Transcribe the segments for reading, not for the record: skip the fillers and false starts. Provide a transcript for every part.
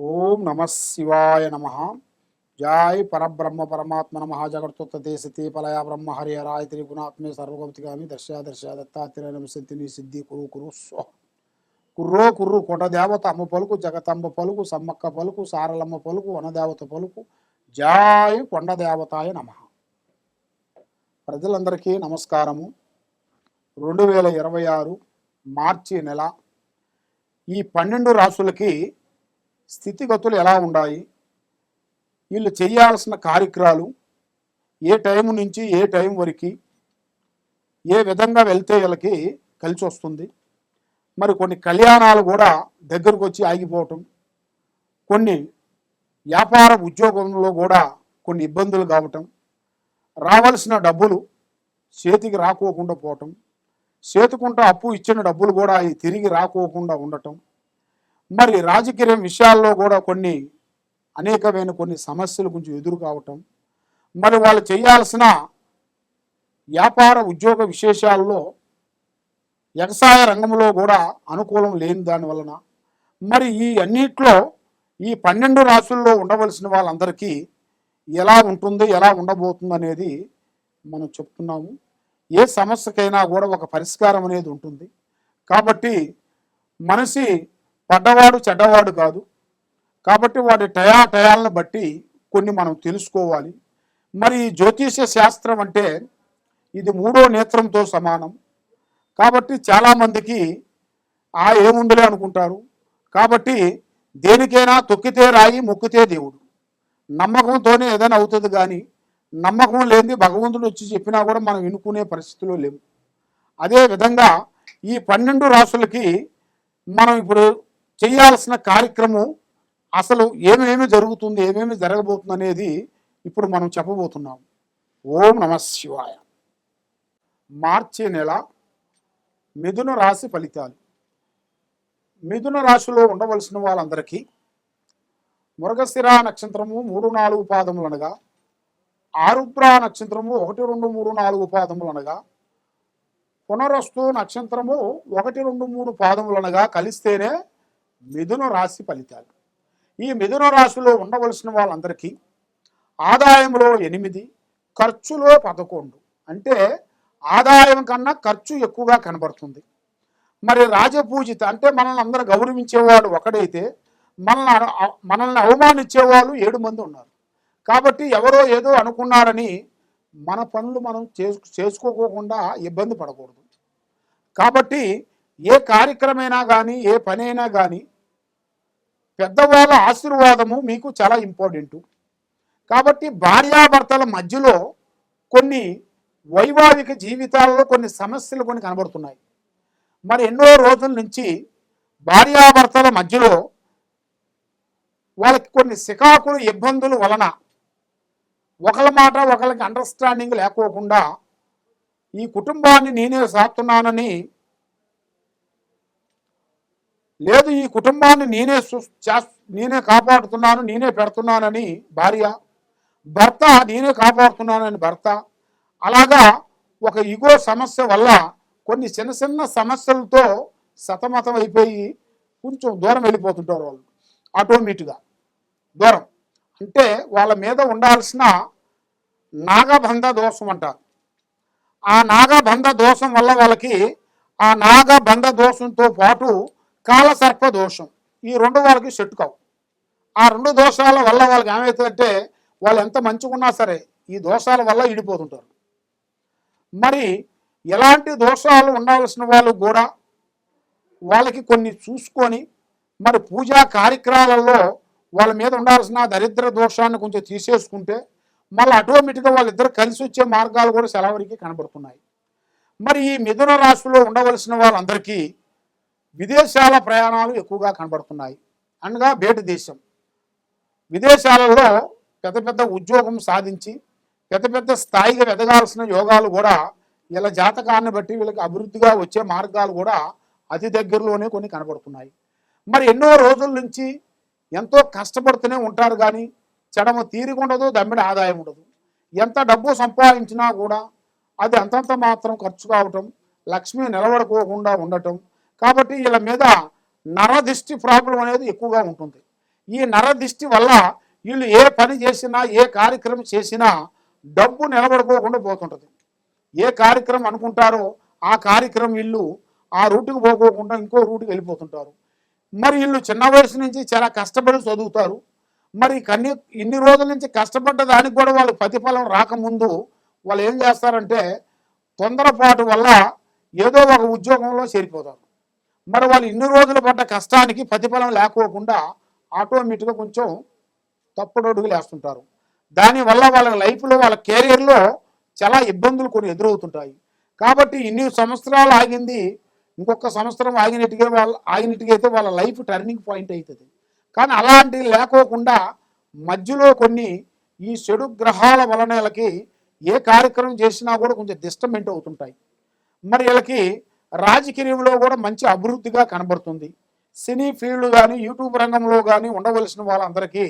ఓం నమ శివాయ నమ. జాయ్ పరబ్రహ్మ పరమాత్మ నమ. జగత్తుత్తే సతీ పలయ బ్రహ్మ హరి హరాయ త్రిగుణాత్మే సర్వగౌతిగామి దర్శ దత్తాత్రేయ నమసిద్ధిని సిద్ధి కురు కురు స్వ కుర్రో కుర్రు కొట దేవత అమ్మ పలుకు జగతంబ పలుకు సమ్మక్క పలుకు సారలమ్మ పలుకు వనదేవత పలుకు. జాయ్ కొండ దేవతాయ నమ. ప్రజలందరికీ నమస్కారము. 2026 మార్చి నెల ఈ 12 రాసులకి స్థితిగతులు ఎలా ఉన్నాయి, వీళ్ళు చేయాల్సిన కార్యక్రమాలు ఏ టైం నుంచి ఏ టైం వరకు ఏ విధంగా వెళ్తే వీళ్ళకి కలిసి వస్తుంది. మరి కొన్ని కళ్యాణాలు కూడా దగ్గరకు వచ్చి ఆగిపోవటం, కొన్ని వ్యాపార ఉద్యోగంలో కూడా కొన్ని ఇబ్బందులు కావటం, రావాల్సిన డబ్బులు చేతికి రాకోకుండా పోవటం, చేతుకుంటూ అప్పు ఇచ్చిన డబ్బులు కూడా తిరిగి రాకోకుండా ఉండటం, మరి రాజకీయ విషయాల్లో కూడా అనేకమైన కొన్ని సమస్యల గురించి ఎదురు కావటం, మరి వాళ్ళు చేయాల్సిన వ్యాపార ఉద్యోగ విశేషాల్లో వ్యవసాయ రంగంలో కూడా అనుకూలం లేని దానివలన మరి ఈ అన్నిట్లో ఈ 12 రాసుల్లో ఉండవలసిన వాళ్ళందరికీ ఎలా ఉంటుంది, ఎలా ఉండబోతుంది అనేది మనం చెప్తున్నాము. ఏ సమస్యకైనా కూడా ఒక పరిష్కారం అనేది ఉంటుంది. కాబట్టి మనిషి పడ్డవాడు చెడ్డవాడు కాదు. కాబట్టి వాడి టయాలను బట్టి కొన్ని మనం తెలుసుకోవాలి. మరి జ్యోతిష శాస్త్రం అంటే ఇది 3వ నేత్రంతో సమానం. కాబట్టి చాలామందికి ఏముందిలే అనుకుంటారు. కాబట్టి దేనికైనా తొక్కితే రాయి మొక్కితే దేవుడు, నమ్మకంతోనే ఏదైనా అవుతుంది. కానీ నమ్మకం లేనిది భగవంతుడు వచ్చి చెప్పినా కూడా మనం వినుకునే పరిస్థితిలో లేవు. అదేవిధంగా ఈ 12 రాసులకి మనం ఇప్పుడు చేయాల్సిన కార్యక్రమం అసలు ఏమేమి జరుగుతుంది, ఏమేమి జరగబోతుంది అనేది ఇప్పుడు మనం చెప్పబోతున్నాం. ఓం నమ శివాయ. మార్చి నెల మిథున రాశి ఫలితాలు. మిథున రాశిలో ఉండవలసిన వాళ్ళందరికీ మృగశిర నక్షత్రము 3-4 పాదములు అనగా, ఆరుద్ర నక్షత్రము 1, 2, 3, 4 పాదములు అనగా, పునరస్తు నక్షత్రము 1, 2, 3 పాదములు అనగా కలిస్తేనే మిథున రాశి ఫలితాలు. ఈ మిథున రాశిలో ఉండవలసిన వాళ్ళందరికీ ఆదాయంలో 8, ఖర్చులో 11. అంటే ఆదాయం కన్నా ఖర్చు ఎక్కువగా కనబడుతుంది. మరి రాజపూజిత అంటే మనల్ని అందరూ గౌరవించేవాడు ఒకడైతే మనల్ని అవమానించేవాళ్ళు 7 మంది ఉన్నారు. కాబట్టి ఎవరో ఏదో అనుకున్నారని మన పనులు మనం చేసుకోకుండా ఇబ్బంది పడకూడదు. కాబట్టి ఏ కార్యక్రమైనా కానీ ఏ పనైనా కానీ పెద్దవాళ్ళ ఆశీర్వాదము మీకు చాలా ఇంపార్టెంట్. కాబట్టి భార్యాభర్తల మధ్యలో కొన్ని వైవాహిక జీవితాల్లో కొన్ని సమస్యలు కనబడుతున్నాయి. మరి ఎన్నో రోజుల నుంచి భార్యాభర్తల మధ్యలో వాళ్ళకి కొన్ని సికాకులు ఇబ్బందుల వలన ఒకళ్ళ మాట ఒకళ్ళకి అండర్స్టాండింగ్ లేకోకుండా ఈ కుటుంబాన్ని నేనే సాగుతున్నానని, లేదు ఈ కుటుంబాన్ని నేనే కాపాడుతున్నాను, నేనే పెడుతున్నానని భార్య, భర్త నేనే కాపాడుతున్నానని భర్త, అలాగా ఒక ఇగో సమస్య వల్ల కొన్ని చిన్న చిన్న సమస్యలతో సతమతం అయిపోయి కొంచెం దూరం వెళ్ళిపోతుంటారు. వాళ్ళు ఆటోమేటిక్గా దూరం అంటే వాళ్ళ మీద ఉండాల్సిన నాగబంధ దోషం అంటారు. ఆ నాగబంధ దోషం వల్ల వాళ్ళకి ఆ నాగబంధ దోషంతో పాటు కాలసర్ప దోషం, ఈ 2 వాళ్ళకి సెట్ కావు. ఆ 2 దోషాల వల్ల వాళ్ళకి ఏమవుతుందంటే వాళ్ళు ఎంత మంచిగా ఉన్నా సరే ఈ దోషాల వల్ల ఇడిపోతుంటారు. మరి ఎలాంటి దోషాలు ఉండాల్సిన వాళ్ళు కూడా వాళ్ళకి కొన్ని చూసుకొని మరి పూజా కార్యక్రమాలలో వాళ్ళ మీద ఉండాల్సిన దరిద్ర దోషాన్ని కొంచెం తీసేసుకుంటే మళ్ళీ ఆటోమేటిక్గా వాళ్ళిద్దరు కలిసి వచ్చే మార్గాలు కూడా సెలవరికి కనబడుతున్నాయి. మరి ఈ మిథున రాశిలో ఉండవలసిన వాళ్ళందరికీ విదేశాల ప్రయాణాలు ఎక్కువగా కనబడుతున్నాయి. అనగా బయట దేశం విదేశాలలో పెద్ద పెద్ద ఉద్యోగం సాధించి పెద్ద పెద్ద స్థాయిగా ఎదగాల్సిన యోగాలు కూడా వీళ్ళ జాతకాన్ని బట్టి వీళ్ళకి అభివృద్ధిగా వచ్చే మార్గాలు కూడా అతి దగ్గరలోనే కొన్ని కనబడుతున్నాయి. మరి ఎన్నో రోజుల నుంచి ఎంతో కష్టపడుతూనే ఉంటారు. కానీ చెడమ తీరిక ఉండదు, దమ్మిడి ఆదాయం ఉండదు. ఎంత డబ్బు సంపాదించినా కూడా అది అంతంత మాత్రం ఖర్చు కావటం, లక్ష్మి నిలబడుకోకుండా ఉండటం. కాబట్టి వీళ్ళ మీద నరదిష్టి ప్రాబ్లం అనేది ఎక్కువగా ఉంటుంది. ఈ నరదిష్టి వల్ల వీళ్ళు ఏ పని చేసినా ఏ కార్యక్రమం చేసినా డబ్బు నిలబడుకోకుండా పోతుంటుంది. ఏ కార్యక్రమం అనుకుంటారో ఆ కార్యక్రమం వీళ్ళు ఆ రూటుకు పోకోకుండా ఇంకో రూటుకి వెళ్ళిపోతుంటారు. మరి వీళ్ళు చిన్న వయసు నుంచి చాలా కష్టపడి చదువుతారు. మరి ఇన్ని రోజుల నుంచి కష్టపడ్డ దానికి కూడా వాళ్ళు ప్రతిఫలం రాకముందు వాళ్ళు ఏం చేస్తారంటే తొందరపాటు వల్ల ఏదో ఒక ఉద్యోగంలో చేరిపోతారు. మరి వాళ్ళు ఇన్ని రోజులు పడ్డ కష్టానికి ప్రతిఫలం లేకోకుండా ఆటోమేటిక్గా కొంచెం తప్పుడు అడుగులు వేస్తుంటారు. దానివల్ల వాళ్ళ లైఫ్లో వాళ్ళ కెరీర్లో చాలా ఇబ్బందులు కొన్ని ఎదురవుతుంటాయి. కాబట్టి ఇన్ని సంవత్సరాలు ఆగింది ఇంకొక సంవత్సరం ఆగినట్టుగా వాళ్ళ లైఫ్ టర్నింగ్ పాయింట్ అవుతుంది. కానీ అలాంటివి లేకోకుండా మధ్యలో కొన్ని ఈ చెడు గ్రహాల వలన వీళ్ళకి ఏ కార్యక్రమం చేసినా కూడా కొంచెం డిస్టర్బెంట్ అవుతుంటాయి. మరి వీళ్ళకి రాజకీయంలో కూడా మంచి అభివృద్ధిగా కనబడుతుంది. సినీ ఫీల్డ్ కానీ యూట్యూబ్ రంగంలో కానీ ఉండవలసిన వాళ్ళందరికీ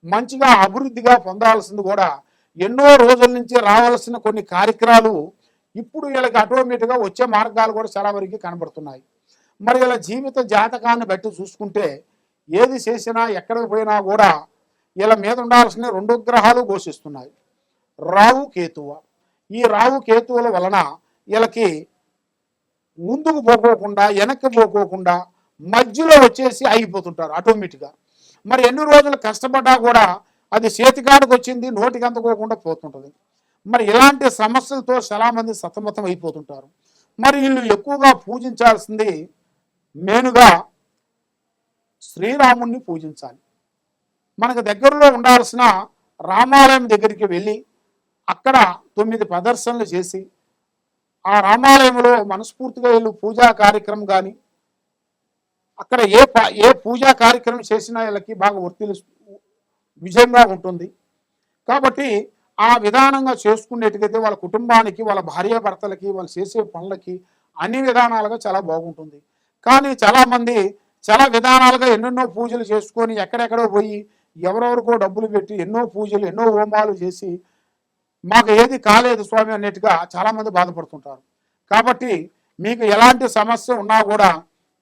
మంచిగా అభివృద్ధిగా పొందాల్సింది కూడా ఎన్నో రోజుల నుంచి రావాల్సిన కొన్ని కార్యక్రమాలు ఇప్పుడు వీళ్ళకి ఆటోమేటిక్గా వచ్చే మార్గాలు కూడా చాలా వరకు కనబడుతున్నాయి. మరి వీళ్ళ జీవిత జాతకాన్ని బట్టి చూసుకుంటే ఏది చేసినా ఎక్కడికి పోయినా కూడా వీళ్ళ మీద ఉండాల్సిన 2 గ్రహాలు ఘోషిస్తున్నాయి, రాహు కేతువ. ఈ రాహు కేతువుల వలన వీళ్ళకి ముందుకు పోకోకుండా వెనక్కి పోకోకుండా మధ్యలో వచ్చేసి ఆగిపోతుంటారు ఆటోమేటిక్గా. మరి ఎన్ని రోజులు కష్టపడ్డా కూడా అది చేతికాడికి వచ్చింది నోటికి అందుకోకుండా పోతుంటుంది. మరి ఇలాంటి సమస్యలతో చాలామంది సతమతం అయిపోతుంటారు. మరి వీళ్ళు ఎక్కువగా పూజించాల్సింది మెయిన్గా శ్రీరాముణ్ణి పూజించాలి. మనకు దగ్గరలో ఉండాల్సిన రామాలయం దగ్గరికి వెళ్ళి అక్కడ 9 ప్రదర్శనలు చేసి ఆ రామాలయంలో మనస్ఫూర్తిగా వీళ్ళు పూజా కార్యక్రమం కానీ అక్కడ ఏ పూజా కార్యక్రమం చేసినా వీళ్ళకి బాగా విజయంగా ఉంటుంది. కాబట్టి ఆ విధానంగా చేసుకునేట్టుగైతే వాళ్ళ కుటుంబానికి వాళ్ళ భార్యాభర్తలకి వాళ్ళు చేసే పనులకి అన్ని విధానాలుగా చాలా బాగుంటుంది. కానీ చాలామంది చాలా విధానాలుగా ఎన్నెన్నో పూజలు చేసుకొని ఎక్కడెక్కడో పోయి ఎవరెవరికో డబ్బులు పెట్టి ఎన్నో పూజలు ఎన్నో హోమాలు చేసి మాకు ఏది కాలేదు స్వామి అన్నట్టుగా చాలామంది బాధపడుతుంటారు. కాబట్టి మీకు ఎలాంటి సమస్య ఉన్నా కూడా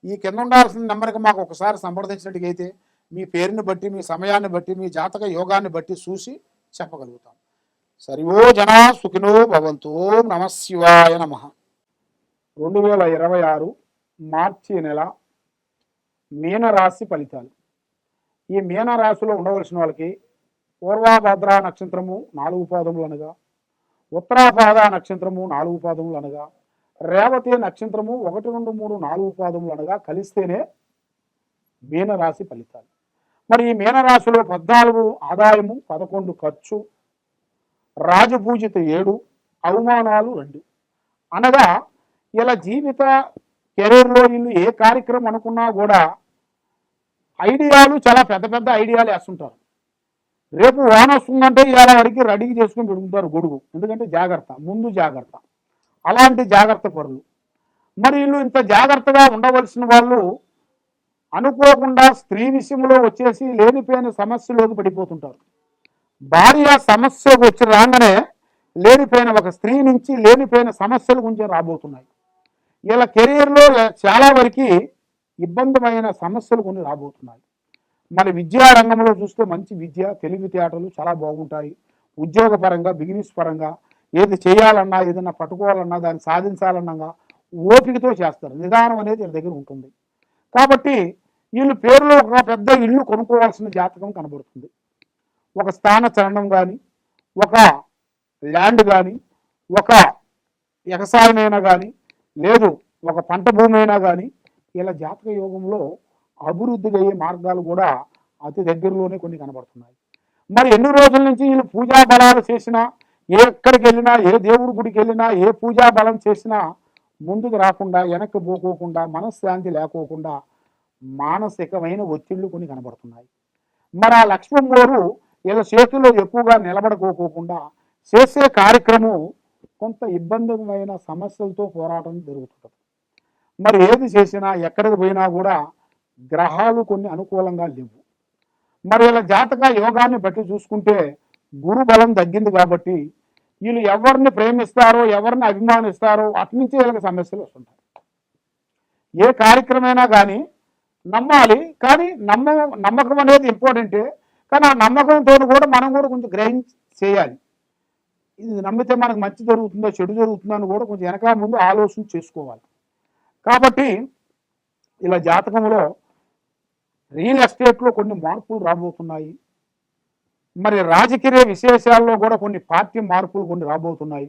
ఈ కింద ఉండాల్సిన నెంబర్కి మాకు ఒకసారి సంప్రదించినట్టుగైతే మీ పేరుని బట్టి మీ సమయాన్ని బట్టి మీ జాతక యోగాన్ని బట్టి చూసి చెప్పగలుగుతాం. సరివో జనా సుఖినో భవంతు. నమశివాయ నమః. 2026 మార్చి నెల మీనరాశి ఫలితాలు. ఈ మీనరాశిలో ఉండవలసిన వాళ్ళకి పూర్వాభద్ర నక్షత్రము 4 పాదములు అనగా, ఉత్తరాభాద నక్షత్రము 4 పాదములు అనగా, రేవతి నక్షత్రము 1, 2, 3, 4 పాదములు అనగా కలిస్తేనే మీనరాశి ఫలితాలు. మరి ఈ మీనరాశిలో 14 ఆదాయము, 11 ఖర్చు, రాజపూజిత 7, అవమానాలు 2 అనగా ఇలా జీవిత కెరీర్లో వీళ్ళు ఏ కార్యక్రమం అనుకున్నా కూడా ఐడియాలు చాలా పెద్ద పెద్ద ఐడియాలు వేస్తుంటారు. రేపు వాన వస్తుందంటే ఇలా వరకు రెడీ చేసుకుని పెడుతుంటారు గొడుగు, ఎందుకంటే జాగ్రత్త, ముందు జాగ్రత్త. అలాంటి జాగ్రత్త పరులు. మరి వీళ్ళు ఇంత జాగ్రత్తగా ఉండవలసిన వాళ్ళు అనుకోకుండా స్త్రీ విషయంలో వచ్చేసి లేనిపోయిన సమస్యలోకి పడిపోతుంటారు. భార్య సమస్యకు వచ్చి రాగానే లేనిపోయిన ఒక స్త్రీ నుంచి లేనిపోయిన సమస్యలు కొంచెం రాబోతున్నాయి. ఇలా కెరీర్లో చాలా వరకు ఇబ్బందిమైన సమస్యలు కొన్ని రాబోతున్నాయి. మరి విద్యా రంగంలో చూస్తే మంచి విద్య, తెలివితేటలు చాలా బాగుంటాయి. ఉద్యోగపరంగా, బిజినెస్ పరంగా ఏది చేయాలన్నా, ఏదన్నా పట్టుకోవాలన్నా, దాన్ని సాధించాలన్నా ఓపికతో చేస్తారు. నిదానం అనేది వీళ్ళ దగ్గర ఉంటుంది. కాబట్టి వీళ్ళు పేరులో ఒక పెద్ద ఇల్లు కొనుక్కోవాల్సిన జాతకం కనబడుతుంది. ఒక స్థాన చలనం కానీ, ఒక ల్యాండ్ కానీ, ఒక వ్యవసాయమైనా కానీ, లేదు ఒక పంట భూమి అయినా కానీ ఇలా జాతక యోగంలో అభివృద్ధి అయ్యే మార్గాలు కూడా అతి దగ్గరలోనే కొన్ని కనబడుతున్నాయి. మరి ఎన్ని రోజుల నుంచి వీళ్ళు పూజా బలాలు చేసినా, ఎక్కడికి వెళ్ళినా, ఏ దేవుడి గుడికి వెళ్ళినా, ఏ పూజా బలం చేసినా ముందుకు రాకుండా, వెనక్కి పోకోకుండా, మనశ్శాంతి లేకోకుండా మానసికమైన ఒత్తిళ్లు కొన్ని కనబడుతున్నాయి. మరి ఆ లక్ష్మమ్మోరు వీళ్ళ చేతుల్లో ఎక్కువగా నిలబడుకోకుండా చేసే కార్యక్రమం కొంత ఇబ్బందిమైన సమస్యలతో పోరాటం జరుగుతుంటుంది. మరి ఏది చేసినా, ఎక్కడికి పోయినా కూడా గ్రహాలు కొన్ని అనుకూలంగా లేవు. మరి వీళ్ళ జాతక యోగాన్ని బట్టి చూసుకుంటే గురు బలం తగ్గింది. కాబట్టి వీళ్ళు ఎవరిని ప్రేమిస్తారో, ఎవరిని అభిమానిస్తారో అటు నుంచి వీళ్ళకి సమస్యలు వస్తుంటాయి. ఏ కార్యక్రమైనా కానీ నమ్మాలి. కానీ నమ్మకం అనేది ఇంపార్టెంటే. కానీ ఆ నమ్మకంతో కూడా మనం కూడా కొంచెం గ్రహించి చేయాలి. ఇది నమ్మితే మనకు మంచి జరుగుతుందో చెడు జరుగుతుందో అని కూడా కొంచెం వెనక ముందు ఆలోచన చేసుకోవాలి. కాబట్టి ఇలా జాతకంలో రియల్ ఎస్టేట్లో కొన్ని మార్పులు రాబోతున్నాయి. మరి రాజకీయ విశేషాల్లో కూడా కొన్ని పార్టీ మార్పులు కొన్ని రాబోతున్నాయి.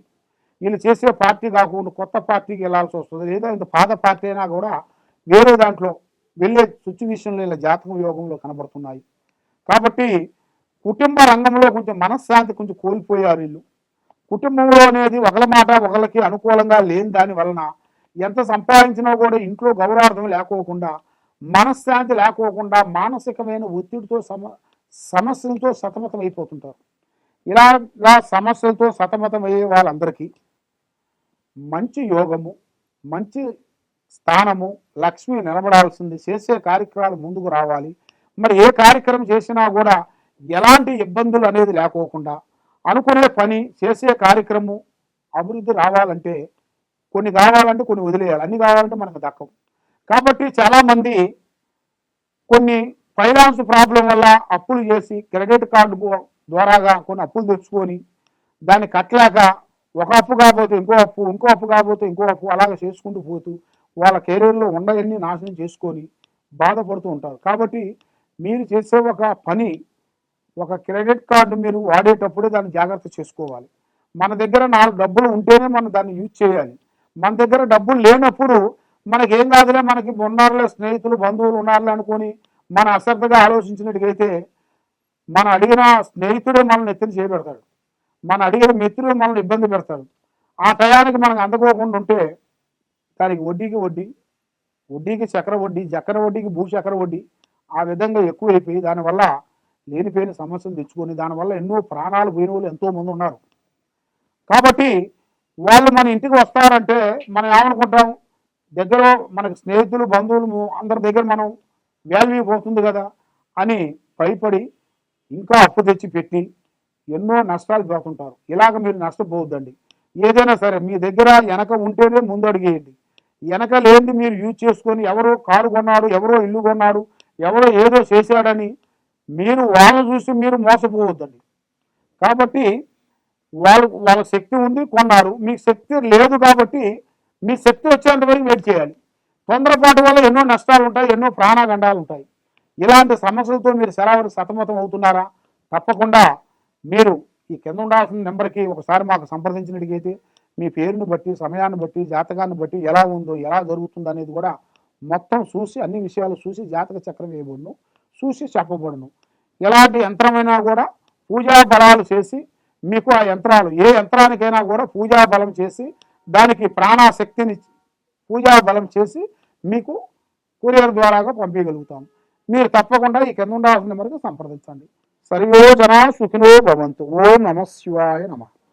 వీళ్ళు చేసే పార్టీ కాకుండా కొత్త పార్టీకి వెళ్ళాల్సి వస్తుంది. లేదా ఇంత పాత పార్టీ అయినా కూడా వేరే దాంట్లో వెళ్ళే సిచ్యువేషన్లు ఇలా జాతకం యోగంలో కనబడుతున్నాయి. కాబట్టి కుటుంబ రంగంలో కొంచెం మనశ్శాంతి కొంచెం కోల్పోయారు వీళ్ళు. కుటుంబంలో అనేది ఒకళ్ళ మాట ఒకళ్ళకి అనుకూలంగా లేని దాని వలన ఎంత సంపాదించినా కూడా ఇంట్లో గౌరవార్థం లేకోకుండా, మనశ్శాంతి లేకోకుండా, మానసికమైన ఒత్తిడితో సమస్యలతో సతమతం అయిపోతుంటారు. ఇలా సమస్యలతో సతమతం అయ్యే వాళ్ళందరికీ మంచి యోగము, మంచి స్థానము, లక్ష్మి నిలబడాల్సింది. చేసే కార్యక్రమాలు ముందుకు రావాలి. మరి ఏ కార్యక్రమం చేసినా కూడా ఎలాంటి ఇబ్బందులు అనేది లేకోకుండా, అనుకునే పని చేసే కార్యక్రమం అభివృద్ధి రావాలంటే కొన్ని కావాలంటే కొన్ని వదిలేయాలి, అన్ని కావాలంటే మనకు దక్కవు. కాబట్టి చాలామంది కొన్ని ఫైనాన్స్ ప్రాబ్లం వల్ల అప్పులు చేసి క్రెడిట్ కార్డు ద్వారాగా కొన్ని అప్పులు తెచ్చుకొని దాన్ని కట్టలేక ఒక అప్పు కాకపోతే ఇంకో అప్పు, ఇంకో అప్పు కాకపోతే ఇంకో అప్పు, అలాగ చేసుకుంటూ పోతూ వాళ్ళ కెరీర్లో ఉండవన్నీ నాశనం చేసుకొని బాధపడుతూ ఉంటారు. కాబట్టి మీరు చేసే ఒక పని, ఒక క్రెడిట్ కార్డు మీరు వాడేటప్పుడే దాన్ని జాగ్రత్త చేసుకోవాలి. మన దగ్గర 4 డబ్బులు ఉంటేనే మనం దాన్ని యూజ్ చేయాలి. మన దగ్గర డబ్బులు లేనప్పుడు మనకేం కాదులే, మనకి ఉన్నారులే స్నేహితులు బంధువులు ఉన్నారులే అనుకొని మన అశ్రద్ధగా ఆలోచించినట్టుగైతే మనం అడిగిన స్నేహితుడే మనల్ని ఎత్తిని చేయబెడతాడు, మనం అడిగిన మిత్రుడు మనల్ని ఇబ్బంది పెడతాడు. ఆ టయానికి మనకు అందుకోకుండా ఉంటే దానికి వడ్డీకి వడ్డీ, వడ్డీకి చక్ర వడ్డీ, చక్ర వడ్డీకి భూచక్ర వడ్డీ, ఆ విధంగా ఎక్కువైపోయి దానివల్ల లేనిపోయిన సమస్యలు తెచ్చుకొని దానివల్ల ఎన్నో ప్రాణాలు పోయిన వాళ్ళు ఎంతోమంది ఉన్నారు. కాబట్టి వాళ్ళు మన ఇంటికి వస్తారంటే మనం ఏమనుకుంటాం, దగ్గర మనకి స్నేహితులు బంధువులు అందరి దగ్గర మనం వాల్యూ పోతుంది కదా అని భయపడి ఇంకా అప్పు తెచ్చి పెట్టి ఎన్నో నష్టాలు పోతుంటారు. ఇలాగ మీరు నష్టపోవద్దండి. ఏదైనా సరే మీ దగ్గర వెనక ఉంటేనే ముందు అడిగేయండి. వెనక లేనిది మీరు యూజ్ చేసుకొని ఎవరో కారు కొన్నాడు, ఎవరో ఇల్లు కొన్నాడు, ఎవరో ఏదో చేశాడని మీరు వాళ్ళని చూసి మీరు మోసపోవద్దండి. కాబట్టి వాళ్ళ శక్తి ఉంది కొన్నారు, మీకు శక్తి లేదు కాబట్టి మీ శక్తి వచ్చేంత వరకు వెయిట్ చేయాలి. తొందరపాటు వల్ల ఎన్నో నష్టాలు ఉంటాయి, ఎన్నో ప్రాణగండాలు ఉంటాయి. ఇలాంటి సమస్యలతో మీరు సతమతం అవుతున్నారా? తప్పకుండా మీరు ఈ కింద ఉండాల్సిన నెంబర్కి ఒకసారి మాకు సంప్రదించినట్టుగైతే మీ పేరుని బట్టి, సమయాన్ని బట్టి, జాతకాన్ని బట్టి ఎలా ఉందో ఎలా జరుగుతుందో అనేది కూడా మొత్తం చూసి అన్ని విషయాలు చూసి జాతక చక్రం వేయబడును, చూసి చెప్పబడును. ఎలాంటి యంత్రమైనా కూడా పూజా బలాలు చేసి మీకు ఆ యంత్రాలు ఏ యంత్రానికైనా కూడా పూజా బలం చేసి దానికి ప్రాణశక్తిని పూజా బలం చేసి మీకు కొరియర్ ద్వారాగా పంపించగలుగుతాం. మీరు తప్పకుండా ఈ కింద ఉండాల్సిన నెంబర్కి సంప్రదించండి. సర్వే జనా సుఖినో భవంతు. ఓం నమః శివాయ నమః.